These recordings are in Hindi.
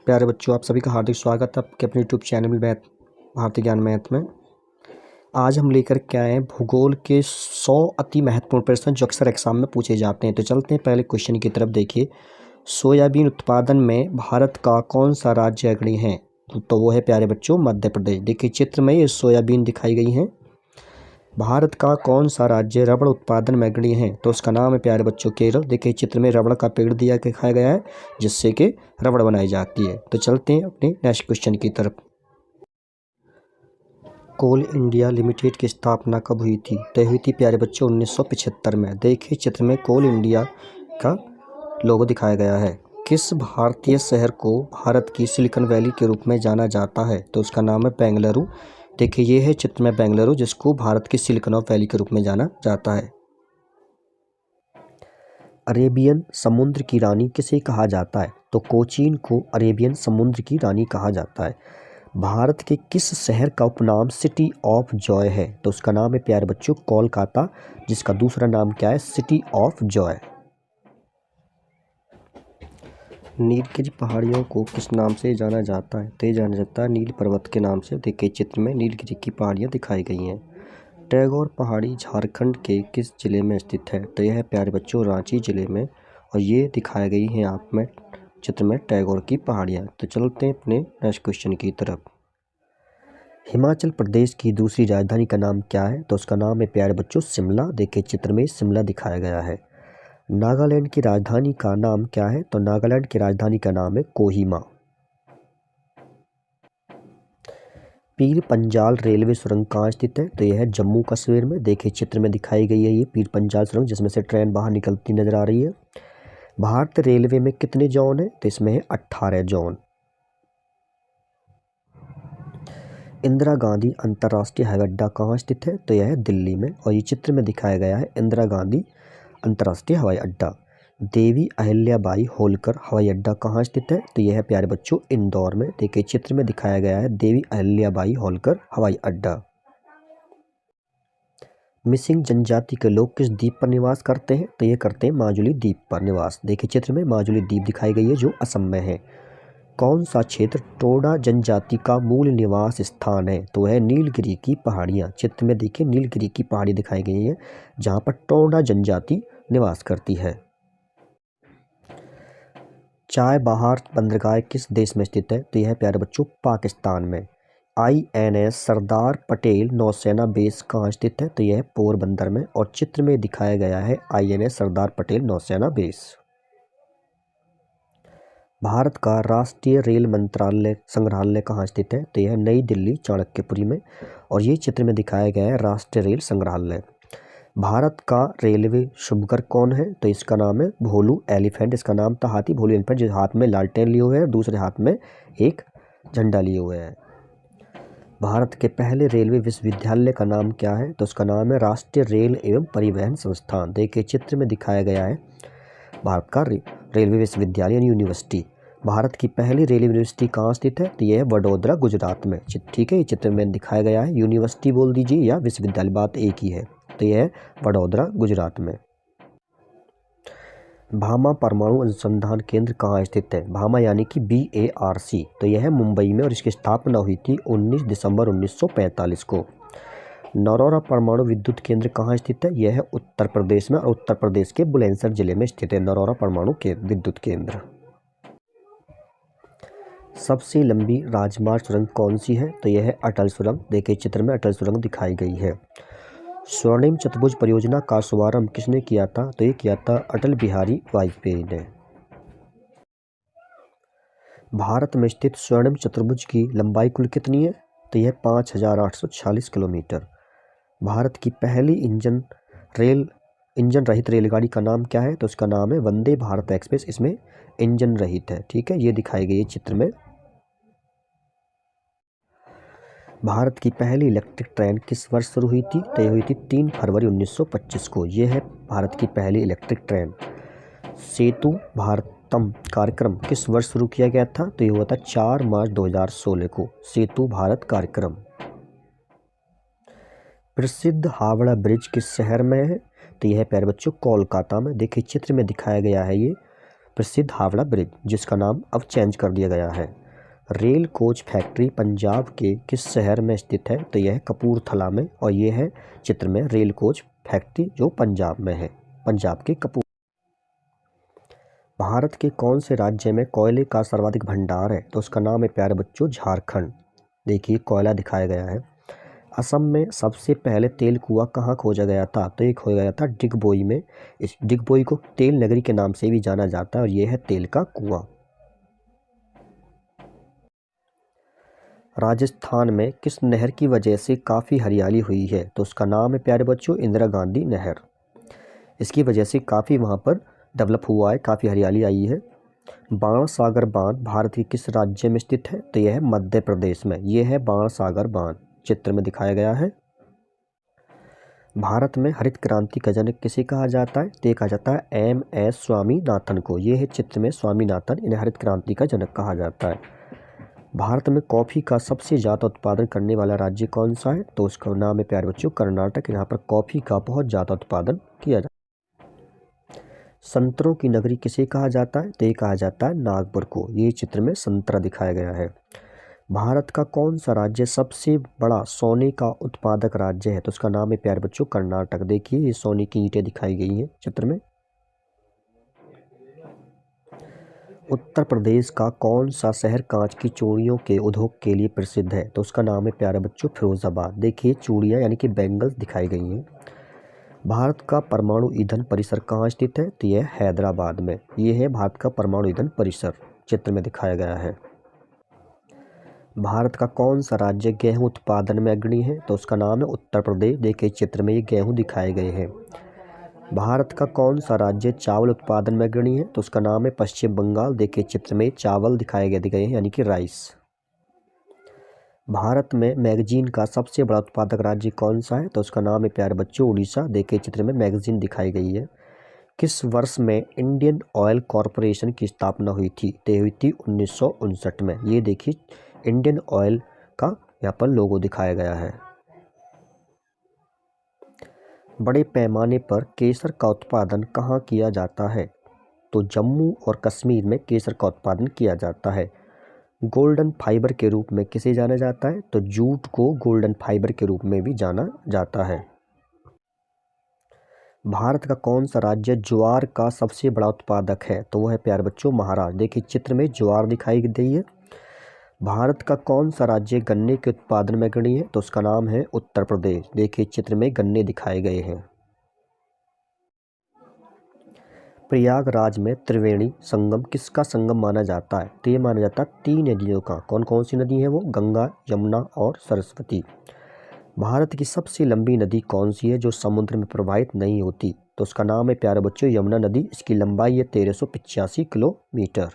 प्यारे बच्चों, आप सभी का हार्दिक स्वागत है आपके अपने यूट्यूब चैनल मैथ भारतीय ज्ञान मैथ में। आज हम लेकर के आए हैं भूगोल के 100 अति महत्वपूर्ण प्रश्न जो अक्सर एग्जाम में पूछे जाते हैं। तो चलते हैं पहले क्वेश्चन की तरफ। देखिए, सोयाबीन उत्पादन में भारत का कौन सा राज्य अग्रणी है? तो वो है प्यारे बच्चों मध्य प्रदेश। देखिए चित्र में ये सोयाबीन दिखाई गई है। भारत का कौन सा राज्य रबड़ उत्पादन में अग्रणी है? तो उसका नाम है प्यारे बच्चों केरल। देखिए चित्र में रबड़ का पेड़ दिखाया गया है जिससे कि रबड़ बनाई जाती है। तो चलते हैं अपने नेक्स्ट क्वेश्चन की तरफ। कोल इंडिया लिमिटेड की स्थापना कब हुई थी? तो हुई थी प्यारे बच्चों 1975 में। देखिए चित्र में कोल इंडिया का लोगो दिखाया गया है। किस भारतीय शहर को भारत की सिलिकॉन वैली के रूप में जाना जाता है? तो उसका नाम है बेंगलुरु। देखिए ये है चित्र में बेंगलुरु जिसको भारत की सिलिकॉन वैली के रूप में जाना जाता है। अरेबियन समुद्र की रानी किसे कहा जाता है? तो कोचीन को अरेबियन समुद्र की रानी कहा जाता है। भारत के किस शहर का उपनाम सिटी ऑफ जॉय है? तो उसका नाम है प्यारे बच्चों कोलकाता, जिसका दूसरा नाम क्या है? City of Joy. नीलगिरी पहाड़ियों को किस नाम से जाना जाता है? तो ये जाना जाता है नील पर्वत के नाम से। देखिए चित्र में नीलगिरी की पहाड़ियाँ दिखाई गई हैं। टैगोर पहाड़ी झारखंड के किस जिले में स्थित है? तो यह है प्यारे बच्चों रांची जिले में, और ये दिखाई गई हैं आप में चित्र में टैगोर की पहाड़ियाँ। तो चलते हैं अपने नेक्स्ट क्वेश्चन की तरफ। हिमाचल प्रदेश की दूसरी राजधानी का नाम क्या है? तो उसका नाम है प्यारे बच्चों शिमला। देखिए चित्र में शिमला दिखाया गया है। नागालैंड की राजधानी का नाम क्या है? तो नागालैंड की राजधानी का नाम है कोहिमा। पीर पंजाल रेलवे सुरंग कहाँ स्थित है? तो यह है जम्मू कश्मीर में। देखिए चित्र में दिखाई गई है ये पीर पंजाल सुरंग जिसमें से ट्रेन बाहर निकलती नजर आ रही है। भारतीय रेलवे में कितने जोन है? तो इसमें है 18 जोन। इंदिरा गांधी अंतर्राष्ट्रीय हवाई अड्डा कहाँ स्थित है? तो यह है दिल्ली में, और ये चित्र में दिखाया गया है इंदिरा गांधी अंतर्राष्ट्रीय हवाई अड्डा। देवी अहिल्याबाई होलकर हवाई अड्डा कहाँ स्थित है? तो यह है प्यारे बच्चों इंदौर में। देखिए चित्र में दिखाया गया है देवी अहिल्याबाई होलकर हवाई अड्डा। मिसिंग जनजाति के लोग किस द्वीप पर निवास करते हैं? तो ये करते हैं माजुली द्वीप पर निवास। देखिए चित्र में माजुली द्वीप दिखाई गई है जो असम में है। कौन सा क्षेत्र टोडा जनजाति का मूल निवास स्थान है? तो है नीलगिरी की पहाड़ियाँ। चित्र में देखिए नीलगिरी की पहाड़ी दिखाई गई है जहाँ पर टोडा जनजाति निवास करती है। चाय बहार बंदरगाह किस देश में स्थित है? तो यह है प्यारे बच्चों पाकिस्तान में। INS सरदार पटेल नौसेना बेस कहाँ स्थित है? तो यह है पोरबंदर में, और चित्र में दिखाया गया है INS सरदार पटेल नौसेना बेस। भारत का राष्ट्रीय रेल मंत्रालय संग्रहालय कहाँ स्थित है? तो यह नई दिल्ली चाणक्यपुरी में, और ये चित्र में दिखाया गया है राष्ट्रीय रेल संग्रहालय। भारत का रेलवे शुभकर कौन है? तो इसका नाम है भोलू एलिफेंट। इसका नाम था हाथी भोलू एलिफेंट, जो हाथ में लालटेन लिए हुए हैं, दूसरे हाथ में एक झंडा लिए हुए हैं। भारत के पहले रेलवे विश्वविद्यालय का नाम क्या है? तो उसका नाम है राष्ट्रीय रेल एवं परिवहन संस्थान। देखिए चित्र में दिखाया गया है भारत का रेलवे विश्वविद्यालय यानी यूनिवर्सिटी। भारत की पहली रेलवे यूनिवर्सिटी कहाँ स्थित है? तो यह है वडोदरा गुजरात में। ठीक है, ये चित्र में दिखाया गया है। यूनिवर्सिटी बोल दीजिए या विश्वविद्यालय, बात एक ही है। तो यह है वडोदरा गुजरात में। भामा परमाणु अनुसंधान केंद्र कहाँ स्थित है? भामा यानी कि BARC, तो यह है मुंबई में, और इसकी स्थापना हुई थी 19 दिसंबर 1945 को। नरोरा परमाणु विद्युत केंद्र कहाँ स्थित है? यह है उत्तर प्रदेश में, और उत्तर प्रदेश के बुलंदशहर जिले में स्थित है नरोरा परमाणु विद्युत केंद्र। सबसे लंबी राजमार्ग सुरंग कौन सी है? तो यह है अटल सुरंग। देखिए चित्र में अटल सुरंग दिखाई गई है। स्वर्णिम चतुर्भुज परियोजना का शुभारंभ किसने किया था? तो ये किया था अटल बिहारी वाजपेयी ने। भारत में स्थित स्वर्णिम चतुर्भुज की लंबाई कुल कितनी है? तो यह 5846 किलोमीटर। भारत की पहली इंजन रहित रेलगाड़ी का नाम क्या है? तो उसका नाम है वंदे भारत एक्सप्रेस। इसमें इंजन रहित है। ठीक है, ये दिखाई गई है चित्र में। भारत की पहली इलेक्ट्रिक ट्रेन किस वर्ष शुरू हुई थी? तो यह हुई थी 3 फरवरी 1925 को। यह है भारत की पहली इलेक्ट्रिक ट्रेन। सेतु भारतम कार्यक्रम किस वर्ष शुरू किया गया था? तो यह हुआ था 4 मार्च 2016 को, सेतु भारत कार्यक्रम। प्रसिद्ध हावड़ा ब्रिज किस शहर में है? तो यह है प्यारे बच्चों कोलकाता में। देखिए चित्र में दिखाया गया है ये प्रसिद्ध हावड़ा ब्रिज, जिसका नाम अब चेंज कर दिया गया है। रेल कोच फैक्ट्री पंजाब के किस शहर में स्थित है? तो यह है कपूरथला में, और ये है चित्र में रेल कोच फैक्ट्री जो पंजाब में है, पंजाब के कपूर। भारत के कौन से राज्य में कोयले का सर्वाधिक भंडार है? तो उसका नाम है प्यारे बच्चों झारखंड। देखिए कोयला दिखाया गया है। असम में सबसे पहले तेल कुआं कहाँ खोजा गया था? तो ये खोजा गया था डिगबोई में। इस डिगबोई को तेल नगरी के नाम से भी जाना जाता है, और यह है तेल का कुआं। राजस्थान में किस नहर की वजह से काफ़ी हरियाली हुई है? तो उसका नाम है प्यारे बच्चों इंदिरा गांधी नहर। इसकी वजह से काफ़ी वहाँ पर डेवलप हुआ है, काफ़ी हरियाली आई है। बाणसागर बांध भारत के किस राज्य में स्थित है? तो यह है मध्य प्रदेश में। यह है बाणसागर बांध, चित्र में दिखाया गया है। भारत में हरित क्रांति का जनक किसे कहा जाता है? तो कहा जाता है एम.एस. स्वामीनाथन को। यह है चित्र में स्वामीनाथन, इन्हें हरित क्रांति का जनक कहा जाता है। भारत में कॉफ़ी का सबसे ज़्यादा उत्पादन करने वाला राज्य कौन सा है? तो उसका नाम है प्यारे बच्चों कर्नाटक। यहाँ पर कॉफ़ी का बहुत ज़्यादा उत्पादन किया जाता है। संतरों की नगरी किसे कहा जाता है? तो ये कहा जाता है नागपुर को। ये चित्र में संतरा दिखाया गया है। भारत का कौन सा राज्य सबसे बड़ा सोने का उत्पादक राज्य है? तो उसका नाम है प्यारे बच्चों कर्नाटक। देखिए ये सोने की ईंटें दिखाई गई हैं चित्र में। उत्तर प्रदेश का कौन सा शहर कांच की चूड़ियों के उद्योग के लिए प्रसिद्ध है? तो उसका नाम है प्यारे बच्चों फिरोजाबाद। देखिए चूड़ियाँ यानी कि बैंगल्स दिखाई गई हैं। भारत का परमाणु ईंधन परिसर कहाँ स्थित है? तो यह हैदराबाद में। यह है भारत का परमाणु ईंधन परिसर, चित्र में दिखाया गया है। भारत का कौन सा राज्य गेहूं उत्पादन में अग्रणी है? तो उसका नाम है उत्तर प्रदेश। देखिए चित्र में ये गेहूं दिखाए गए हैं। भारत का कौन सा राज्य चावल उत्पादन में अग्रणी है? तो उसका नाम है पश्चिम बंगाल। देखिए चित्र में चावल दिखाए गए हैं यानी कि राइस। भारत में मैगजीन का सबसे बड़ा उत्पादक राज्य कौन सा है? तो उसका नाम है प्यारे बच्चों उड़ीसा। देखिए चित्र में मैगजीन दिखाई गई है। किस वर्ष में इंडियन ऑयल कॉरपोरेशन की स्थापना हुई थी? तो हुई थी 1959 में। ये देखिए इंडियन ऑयल का यहाँ पर लोगो दिखाया गया है। बड़े पैमाने पर केसर का उत्पादन कहाँ किया जाता है? तो जम्मू और कश्मीर में केसर का उत्पादन किया जाता है। गोल्डन फाइबर के रूप में किसे जाना जाता है? तो जूट को गोल्डन फाइबर के रूप में भी जाना जाता है। भारत का कौन सा राज्य ज्वार का सबसे बड़ा उत्पादक है? तो वह है प्यारे बच्चों महाराष्ट्र। देखिए चित्र में ज्वार दिखाई गई है। भारत का कौन सा राज्य गन्ने के उत्पादन में अग्रणी है? तो उसका नाम है उत्तर प्रदेश। देखिए चित्र में गन्ने दिखाए गए हैं। प्रयागराज में त्रिवेणी संगम किसका संगम माना जाता है? तो ये माना जाता है 3 नदियों का। कौन कौन सी नदी है वो? गंगा, यमुना और सरस्वती। भारत की सबसे लंबी नदी कौन सी है जो समुद्र में प्रवाहित नहीं होती? तो उसका नाम है प्यारे बच्चों यमुना नदी। इसकी लंबाई है 1385 किलोमीटर।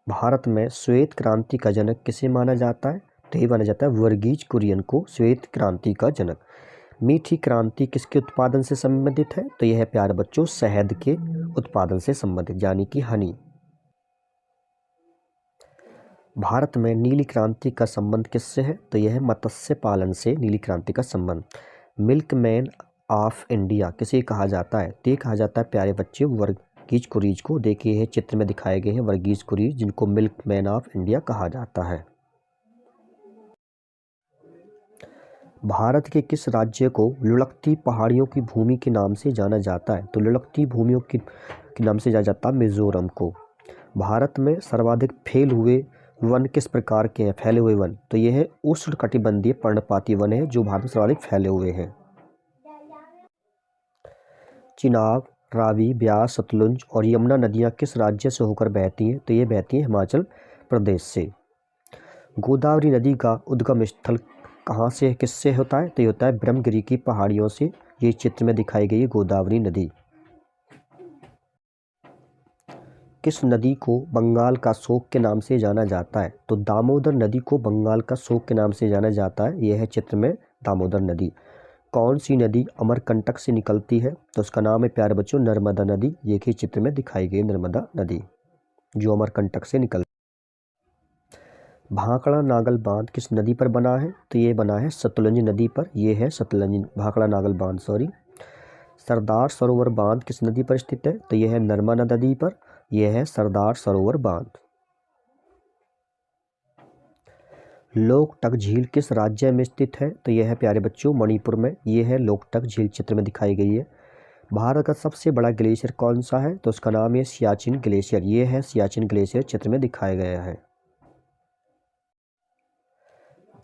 भारत में श्वेत क्रांति का जनक किसे माना जाता है? तो ये माना जाता है वर्गीज कुरियन को श्वेत क्रांति का जनक। मीठी क्रांति किसके उत्पादन से संबंधित है? तो यह है प्यारे बच्चों शहद के उत्पादन से संबंधित यानी कि हनी। भारत में नीली क्रांति का संबंध किससे है? तो यह है मत्स्य पालन से नीली क्रांति का संबंध। मिल्कमैन ऑफ इंडिया किसे कहा जाता है? तो ये कहा जाता है प्यारे बच्चे वर्गीज कुरीज को। देखिए है चित्र में दिखाए गए हैं वर्गीज कुरीज, जिनको मिल्कमैन ऑफ इंडिया कहा जाता है। भारत के किस राज्य को लुढ़कती पहाड़ियों की भूमि के नाम से जाना जाता है? तो लुढ़कती भूमियों के नाम से जाना जाता है मिजोरम को। भारत में सर्वाधिक फैले हुए वन किस प्रकार के हैं? फैले हुए वन, तो ये है उष्णकटिबंधीय पर्णपाती वन है जो भारत में सर्वाधिक फैले हुए हैं। चिनाब, रावी, ब्यास, सतलुज और यमुना नदियाँ किस राज्य से होकर बहती हैं? तो ये बहती हैं हिमाचल प्रदेश से। गोदावरी नदी का उद्गम स्थल कहाँ से किससे होता है? तो ये होता है ब्रह्मगिरी की पहाड़ियों से। ये चित्र में दिखाई गई है गोदावरी नदी। किस नदी को बंगाल का शोक के नाम से जाना जाता है? तो दामोदर नदी को बंगाल का शोक के नाम से जाना जाता है। यह है चित्र में दामोदर नदी। कौन सी नदी अमरकंटक से निकलती है? तो उसका नाम है प्यारे बच्चों नर्मदा नदी। ये ही चित्र में दिखाई गई नर्मदा नदी जो अमरकंटक से निकलती। भाखड़ा नागल बांध किस नदी पर बना है? तो ये बना है सतलुज नदी पर। यह है सतलुज भाखड़ा नागल बांध। सरदार सरोवर बांध किस नदी पर स्थित है? तो यह है नर्मदा नदी पर, यह है सरदार सरोवर बांध। लोकटक झील किस राज्य में स्थित है? तो यह है प्यारे बच्चों मणिपुर में, यह है लोकटक झील, चित्र में दिखाई गई है। भारत का सबसे बड़ा ग्लेशियर कौन सा है? तो उसका नाम है सियाचिन ग्लेशियर, यह है सियाचिन ग्लेशियर, चित्र में दिखाया गया है।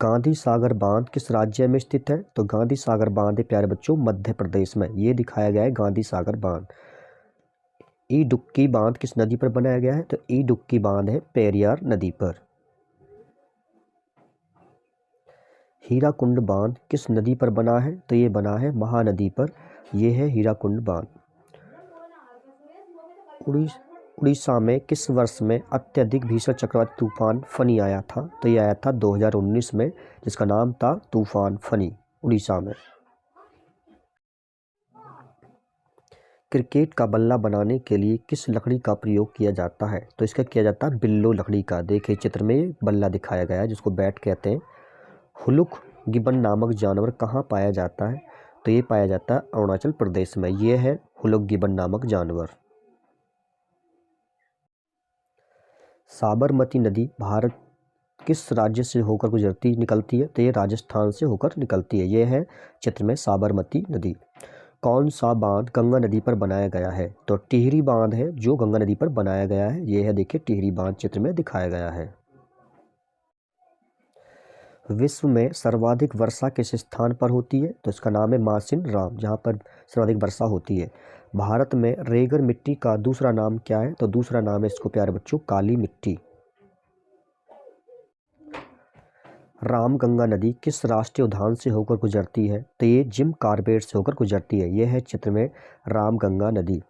गांधी सागर बांध किस राज्य में स्थित है? तो गांधी सागर बांध है प्यारे बच्चों मध्य प्रदेश में, ये दिखाया गया है गांधी सागर बांध। इडुक्की बांध किस नदी पर बनाया गया है? तो इडुक्की बांध है पेरियार नदी पर। हीराकुंड बांध किस नदी पर बना है? तो ये बना है महानदी पर, यह है हीराकुंड बांध। उड़ीसा में किस वर्ष में अत्यधिक भीषण चक्रवाती तूफान फनी आया था? तो ये आया था 2019 में, जिसका नाम था तूफान फनी, उड़ीसा में। क्रिकेट का बल्ला बनाने के लिए किस लकड़ी का प्रयोग किया जाता है? तो इसका किया जाता है बिल्लो लकड़ी का। देखिए चित्र में बल्ला दिखाया गया है जिसको बैट कहते हैं। हुलुक गिबन नामक जानवर कहाँ पाया जाता है? तो ये पाया जाता है अरुणाचल प्रदेश में, ये है हुलुक गिबन नामक जानवर। साबरमती नदी भारत किस राज्य से होकर निकलती है? तो ये राजस्थान से होकर निकलती है, ये है चित्र में साबरमती नदी। कौन सा बांध गंगा नदी पर बनाया गया है? तो टिहरी बांध है जो गंगा नदी पर बनाया गया है, ये है देखिए टिहरी बांध, चित्र में दिखाया गया है। विश्व में सर्वाधिक वर्षा किस स्थान पर होती है? तो इसका नाम है मासिन राम, जहाँ पर सर्वाधिक वर्षा होती है। भारत में रेगर मिट्टी का दूसरा नाम क्या है? तो दूसरा नाम है इसको प्यारे बच्चों काली मिट्टी। रामगंगा नदी किस राष्ट्रीय उद्यान से होकर गुजरती है? तो ये जिम कॉर्बेट से होकर गुजरती है, यह है चित्र में रामगंगा नदी।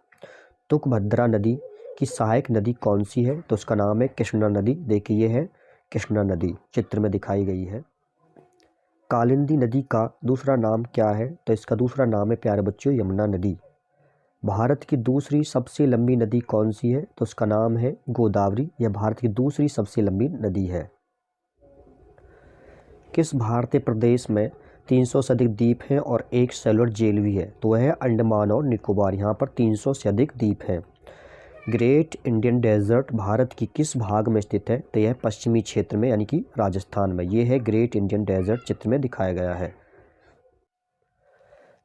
तुंगभद्रा नदी की सहायक नदी कौन सी है? तो उसका नाम है कृष्णा नदी, देखिए ये है कृष्णा नदी, चित्र में दिखाई गई है। कालिंदी नदी का दूसरा नाम क्या है? तो इसका दूसरा नाम है प्यारे बच्चों यमुना नदी। भारत की दूसरी सबसे लंबी नदी कौन सी है? तो उसका नाम है गोदावरी, यह भारत की दूसरी सबसे लंबी नदी है। किस भारतीय प्रदेश में 300 से अधिक द्वीप हैं और एक सेलुलर जेल भी है? तो वह है अंडमान और निकोबार, यहाँ पर 300 से अधिक द्वीप हैं। ग्रेट इंडियन डेजर्ट भारत की किस भाग में स्थित है? तो यह पश्चिमी क्षेत्र में यानी कि राजस्थान में, यह है ग्रेट इंडियन डेजर्ट, चित्र में दिखाया गया है।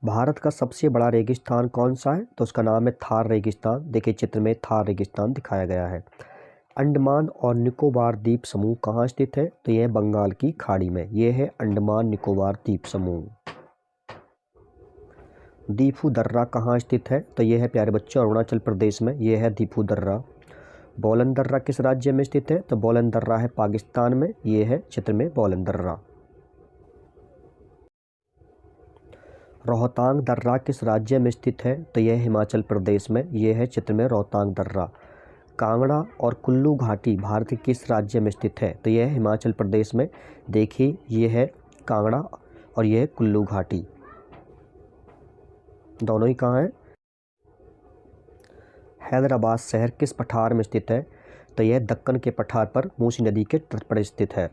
भारत का सबसे बड़ा रेगिस्तान कौन सा है? तो उसका नाम है थार रेगिस्तान, देखिए चित्र में थार रेगिस्तान दिखाया गया है। अंडमान और निकोबार द्वीप समूह कहाँ स्थित है? तो यह बंगाल की खाड़ी में, यह है अंडमान निकोबार द्वीप समूह। दीफू दर्रा कहाँ स्थित है? तो यह है प्यारे बच्चों अरुणाचल प्रदेश में, यह है दीफू दर्रा। बोलन दर्रा किस राज्य में स्थित है? तो बोलन दर्रा है पाकिस्तान में, यह है चित्र में बोलन दर्रा। रोहतांग दर्रा किस राज्य में स्थित है? तो यह हिमाचल प्रदेश में, यह है चित्र में रोहतांग दर्रा। कांगड़ा और कुल्लू घाटी भारत के किस राज्य में स्थित है? तो यह है हिमाचल प्रदेश में, देखिए यह है कांगड़ा और यह है कुल्लू घाटी, दोनों ही कहाँ है? हैदराबाद शहर किस पठार में स्थित है? तो यह दक्कन के पठार पर मूसी नदी के तट पर स्थित है।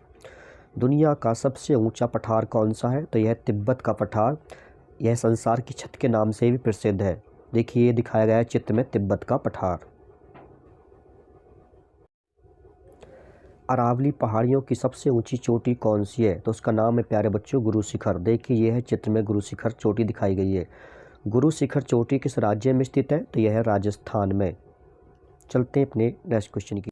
दुनिया का सबसे ऊंचा पठार कौन सा है? तो यह तिब्बत का पठार, यह संसार की छत के नाम से भी प्रसिद्ध है, देखिए ये दिखाया गया है चित्र में तिब्बत का पठार। अरावली पहाड़ियों की सबसे ऊंची चोटी कौन सी है? तो उसका नाम है प्यारे बच्चों गुरु शिखर, देखिए यह है चित्र में गुरु शिखर चोटी दिखाई गई है। गुरु शिखर चोटी किस राज्य में स्थित है? तो यह है राजस्थान में। चलते हैं अपने नेक्स्ट क्वेश्चन की।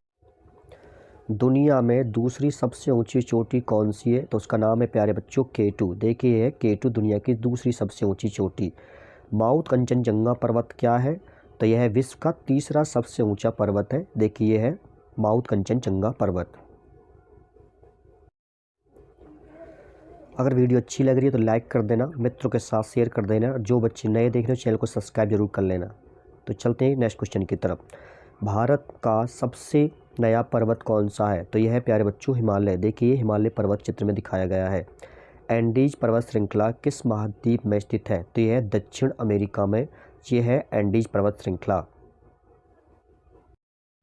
दुनिया में दूसरी सबसे ऊंची चोटी कौन सी है? तो उसका नाम है प्यारे बच्चों K2, देखिए यह है K2 दुनिया की दूसरी सबसे ऊंची चोटी। माउंट कंचनजंगा पर्वत क्या है? तो यह विश्व का तीसरा सबसे ऊंचा पर्वत है, देखिए यह है माउंट कंचनजंगा पर्वत। अगर वीडियो अच्छी लग रही है तो लाइक कर देना, मित्रों के साथ शेयर कर देना, जो बच्चे नए देख रहे हो चैनल को सब्सक्राइब जरूर कर लेना। तो चलते हैं नेक्स्ट क्वेश्चन की तरफ। भारत का सबसे नया पर्वत कौन सा है? तो यह है प्यारे बच्चों हिमालय, देखिए हिमालय पर्वत चित्र में दिखाया गया है। एंडीज पर्वत श्रृंखला किस महाद्वीप में स्थित है? तो यह है दक्षिण अमेरिका में, यह है एंडीज पर्वत श्रृंखला।